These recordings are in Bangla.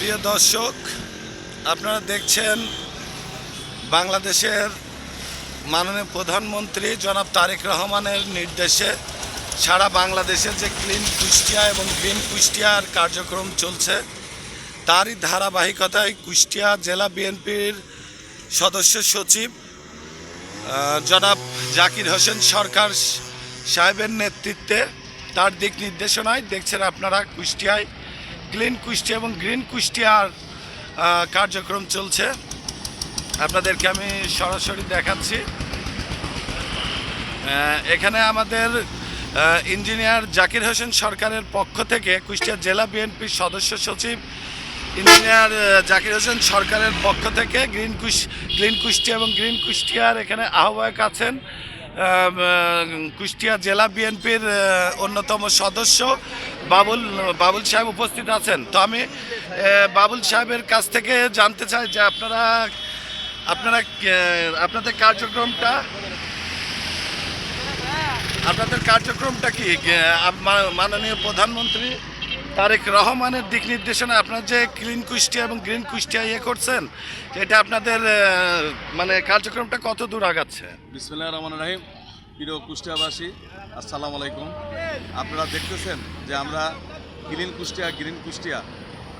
প্রিয় দর্শক, আপনারা দেখছেন বাংলাদেশের মাননীয় প্রধানমন্ত্রী জনাব তারেক রহমানের নির্দেশে সারা বাংলাদেশে যে ক্লিন কুষ্টিয়া এবং গ্রিন কুষ্টিয়ার কার্যক্রম চলছে, তারই ধারাবাহিকতায় কুষ্টিয়া জেলা বিএনপির সদস্য সচিব জনাব জাকির হোসেন সরকার সাহেবের নেতৃত্বে তার দিক নির্দেশনায় দেখছেন আপনারা কুষ্টিয়ায় ক্লিন কুষ্টিয়া এবং গ্রিন কুষ্টিয়ার কার্যক্রম চলছে। আপনাদেরকে আমি সরাসরি দেখাচ্ছি। এখানে আমাদের ইঞ্জিনিয়ার জাকির হোসেন সরকারের পক্ষ থেকে কুষ্টিয়া জেলা বিএনপির সদস্য সচিব ইঞ্জিনিয়ার জাকির হোসেন সরকারের পক্ষ থেকে ক্লিন কুষ্টিয়া এবং গ্রিন কুষ্টিয়ার এখানে আহ্বায়ক আছেন কুষ্টিয়া জেলা বিএনপির অন্যতম সদস্য বাবুল সাহেব উপস্থিত আছেন। তো আমি বাবুল সাহেবের কাছ থেকে জানতে চাই যে আপনাদের কার্যক্রমটা কি মাননীয় প্রধানমন্ত্রী তারেক রহমানের দিক নির্দেশনা আপনার যে ক্লিন কুষ্টিয়া এবং গ্রিন কুষ্টিয়া করছেন, এটা আপনাদের মানে কার্যক্রমটা কত দূর আগাচ্ছে? বিসমিল্লাহির রহমানির রহিম। প্রিয় কুষ্টিয়াবাসী, আসসালামু আলাইকুম। আপনারা দেখতেছেন যে আমরা ক্লিন কুষ্টিয়া গ্রিন কুষ্টিয়া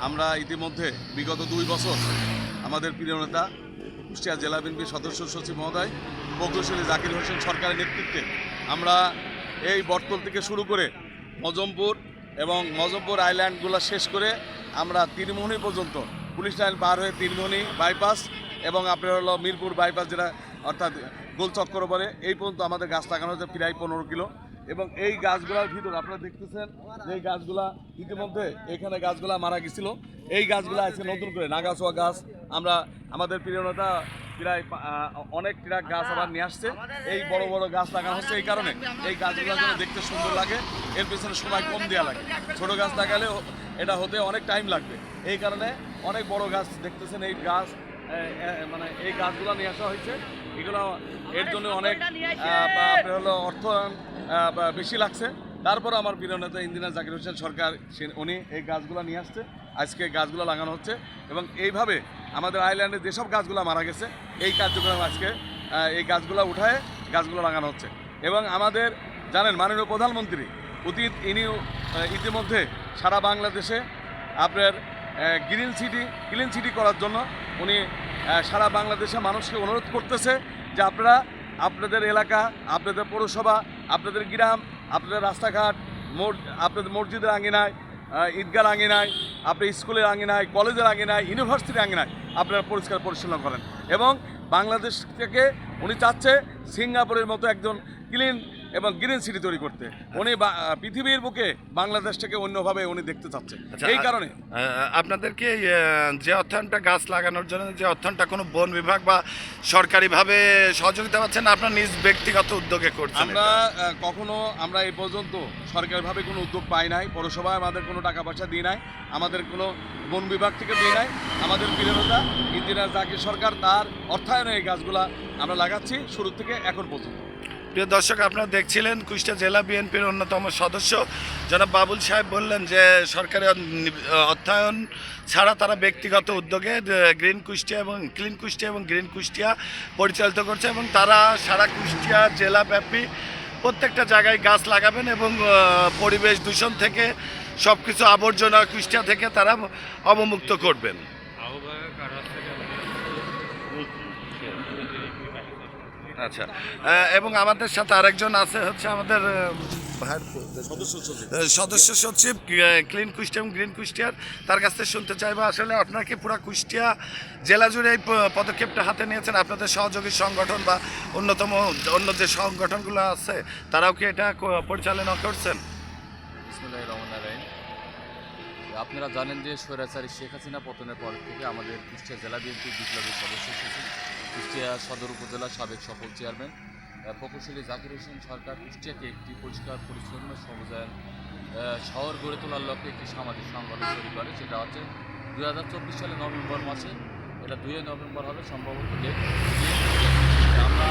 আমরা ইতিমধ্যে বিগত 2 বছর আমাদের প্রিয় নেতা কুষ্টিয়া জেলা বিএনপির সদস্য সচিব মহোদয় প্রকৌশলী জাকির হোসেন সরকারের নেতৃত্বে আমরা এই বটতল থেকে শুরু করে মজমপুর আইল্যান্ডগুলো শেষ করে আমরা তিরমোহনী পর্যন্ত পুলিশ লাইন পার হয়ে তিরমোহনী বাইপাস এবং আপনার হলো মিরপুর বাইপাস, যেটা অর্থাৎ গোলচক্কর বলে, এই পর্যন্ত আমাদের গাছ লাগানো হচ্ছে প্রায় 15 কিলো। এবং এই গাছগুলার ভিতর আপনারা দেখতেছেন যে এই গাছগুলা ইতিমধ্যে এখানে গাছগুলা মারা গেছিল, এই গাছগুলা আছে নতুন করে নাগাছোয়া গাছ আমরা আমাদের প্রিয় নেতা প্রায় অনেক ট্রাক গাছ আবার নিয়ে আসছে। এই বড় বড় গাছ লাগানো হচ্ছে এই কারণে এই গাছগুলো যেন দেখতে সুন্দর লাগে, এর পেছনে সময় কম দেওয়া লাগে। ছোটো গাছ লাগালে এটা হতে অনেক টাইম লাগবে, এই কারণে অনেক বড় গাছ দেখতেছেন। এই গাছ মানে এই গাছগুলো নিয়ে আসা হয়েছে, এগুলো এর জন্য অনেক আপনার হলো অর্থায়ন বেশি লাগছে। তারপর আমার প্রিয় নেতা ইঞ্জিনিয়ার জাকির হোসেন সরকার উনি এই গাছগুলো নিয়ে আসছে, আজকে গাছগুলো লাগানো হচ্ছে। এবং এইভাবে আমাদের আইল্যান্ডে যেসব গাছগুলো মারা গেছে এই কার্যক্রম আজকে এই গাছগুলো উঠায় গাছগুলো লাগানো হচ্ছে। এবং আমাদের জানেন মাননীয় প্রধানমন্ত্রী ইনি ইতিমধ্যে সারা বাংলাদেশে আপনার ক্লিন সিটি করার জন্য উনি সারা বাংলাদেশে মানুষকে অনুরোধ করতেছে যে আপনারা আপনাদের এলাকা, আপনাদের পৌরসভা, আপনাদের গ্রাম, আপনাদের রাস্তাঘাট, আপনাদের মসজিদের আঙিনায়, ঈদগার আঙিনায়, আপনার স্কুলের আঙিনায়, কলেজের আঙিনায়, ইউনিভার্সিটির আঙিনায় আপনারা পরিষ্কার পরিচ্ছন্ন করেন। এবং বাংলাদেশ থেকে উনি চাচ্ছে সিঙ্গাপুরের মতো একজন ক্লিন এবং গ্রিন সিটি তৈরি করতে। উনি পৃথিবীর বুকে বাংলাদেশটাকে অন্যভাবে উনি দেখতে চাচ্ছে। এই কারণে আপনাদেরকে যে অর্থায়নটা গাছ লাগানোর জন্য যে অর্থায়নটা কোনো বন বিভাগ বা সরকারিভাবে সহযোগিতা পাচ্ছেন, আপনার নিজ ব্যক্তিগত উদ্যোগে করছেন? আমরা এই পর্যন্ত সরকারিভাবে কোনো উদ্যোগ পাই নাই, পৌরসভায় আমাদের কোনো টাকা পয়সা দিয়ে নাই, আমাদের কোনো বন বিভাগ থেকে দিয়ে নাই। আমাদের প্রিয় নেতা ইঞ্জিনিয়ার জাকির সরকার তার অর্থায়নে এই গাছগুলা আমরা লাগাচ্ছি শুরু থেকে এখন পর্যন্ত। প্রিয় দর্শক, আপনারা দেখছিলেন কুষ্টিয়া জেলা বিএনপির অন্যতম সদস্য জনাব বাবুল সাহেব বললেন যে সরকারি অর্থায়ন ছাড়া তারা ব্যক্তিগত উদ্যোগে ক্লিন কুষ্টিয়া এবং গ্রিন কুষ্টিয়া পরিচালিত করছে এবং তারা সারা কুষ্টিয়া জেলাব্যাপী প্রত্যেকটা জায়গায় গাছ লাগাবেন এবং পরিবেশ দূষণ থেকে সব কিছু আবর্জনা কুষ্টিয়া থেকে তারা অবমুক্ত করবেন। আচ্ছা, এবং আমাদের সাথে আরেকজন আছে হচ্ছে আমাদের সদস্য সচিব ক্লিন কুষ্টিয়া এবং গ্রিন কুষ্টিয়ার, তার কাছ থেকে শুনতে চাইবো আসলে আপনারা কি পুরো কুষ্টিয়া জেলা জুড়ে এই পদক্ষেপটা হাতে নিয়েছেন? আপনাদের সহযোগী সংগঠন বা অন্য যে সংগঠনগুলো আছে তারাও কি এটা পরিচালনা করছেন? বিসমিল্লাহির রহমানির রহিম। আপনারা জানেন যে স্বৈরাচারী শেখ হাসিনা পতনের পর থেকে আমাদের কুষ্টিয়া জেলা বিএনপির বিপ্লবী সদস্য সচিব, কুষ্টিয়া সদর উপজেলার সাবেক সফল চেয়ারম্যান প্রকৌশলী জাকির হোসেন সরকার কুষ্টিয়াকে একটি পরিষ্কার পরিচ্ছন্ন সবুজায়ন শহর গড়ে তোলার লক্ষ্যে একটি সামাজিক সংগঠন তৈরি করে। সেটা হচ্ছে 2024 সালে নভেম্বর মাসে, এটা 2 নভেম্বর হবে সম্ভবত ডেট। আমরা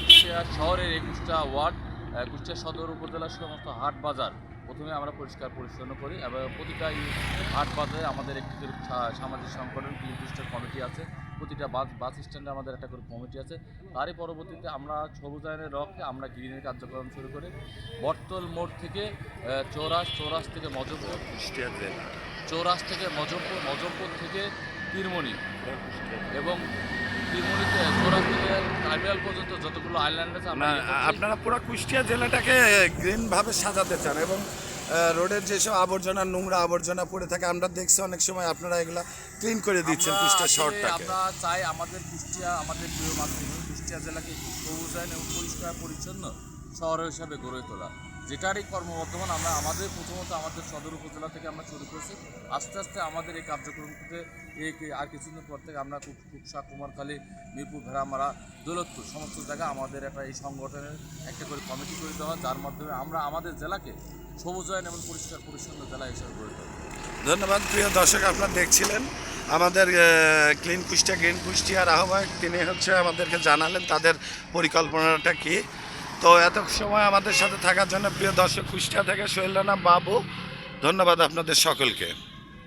কুষ্টিয়া শহরের 21টা ওয়ার্ড, কুষ্টিয়া সদর উপজেলার সমস্ত হাট বাজার প্রথমে আমরা পরিষ্কার পরিচ্ছন্ন করি এবং প্রতিটা হাট বাজারে আমাদের একটি করে সামাজিক সংগঠন ক্লিন কুষ্টিয়া কমিটি আছে। প্রতিটা বাস স্ট্যান্ডে আমাদের একটা করে কমিটি আছে। তারই পরবর্তীতে আমরা সবুজায়নের রক্ষে আমরা গ্রিনের কার্যক্রম শুরু করি। বটতল মোড় থেকে চৌরাস থেকে মজমপুর, কুষ্টিয়া জেলা চৌরাস থেকে মজমপুর থেকে তীরমণি এবং তীরমণিতে চৌরাস থেকে টার্মিনাল পর্যন্ত যতগুলো আইল্যান্ড আছে আমরা আপনারা পুরো কুষ্টিয়া জেলাটাকে গ্রিন ভাবে সাজাতে চান এবং রোডের যেসব আবর্জনা নোংরা আবর্জনা পড়ে থাকে আমরা দেখছি অনেক সময় আপনারা এগুলা ক্লিন করে দিচ্ছেন কুষ্টিয়া শহরটাকে। আমরা চাই আমাদের কুষ্টিয়া, আমাদের প্রিয় মাতৃভূমি কুষ্টিয়া জেলাকে একটি সবুজায়ন এবং পরিষ্কার পরিচ্ছন্ন শহর হিসাবে গড়ে তোলা, যেটারই কর্মবর্ধমান আমরা প্রথমত আমাদের সদর উপজেলা থেকে আমরা শুরু করেছি। আস্তে আস্তে আমাদের এই কার্যক্রমটিতে আর কিছুদিন পর থেকে আমরা কুকসা, কুমারখালী, মিরপুর, ভেড়ামারা, দৌলতপুর সমস্ত জায়গায় আমাদের এই সংগঠনের একটা করে কমিটি করে দেওয়া, যার মাধ্যমে আমরা আমাদের জেলাকে সবুজায়ন এবং পরিষ্কার পরিচ্ছন্ন জেলা হিসেবে গড়ে তুলব। ধন্যবাদ প্রিয় দর্শক, আপনারা দেখছিলেন আমাদের ক্লিন কুষ্টিয়া গ্রিন কুষ্টিয়ার আহ্বায়ক, তিনি আমাদেরকে জানালেন তাদের পরিকল্পনাটা কি। তো এত সময় আমাদের সাথে থাকার জন্য প্রিয় দর্শক, কুষ্টিয়া থেকে সোহেল রানা বাবু, ধন্যবাদ আপনাদের সকলকে।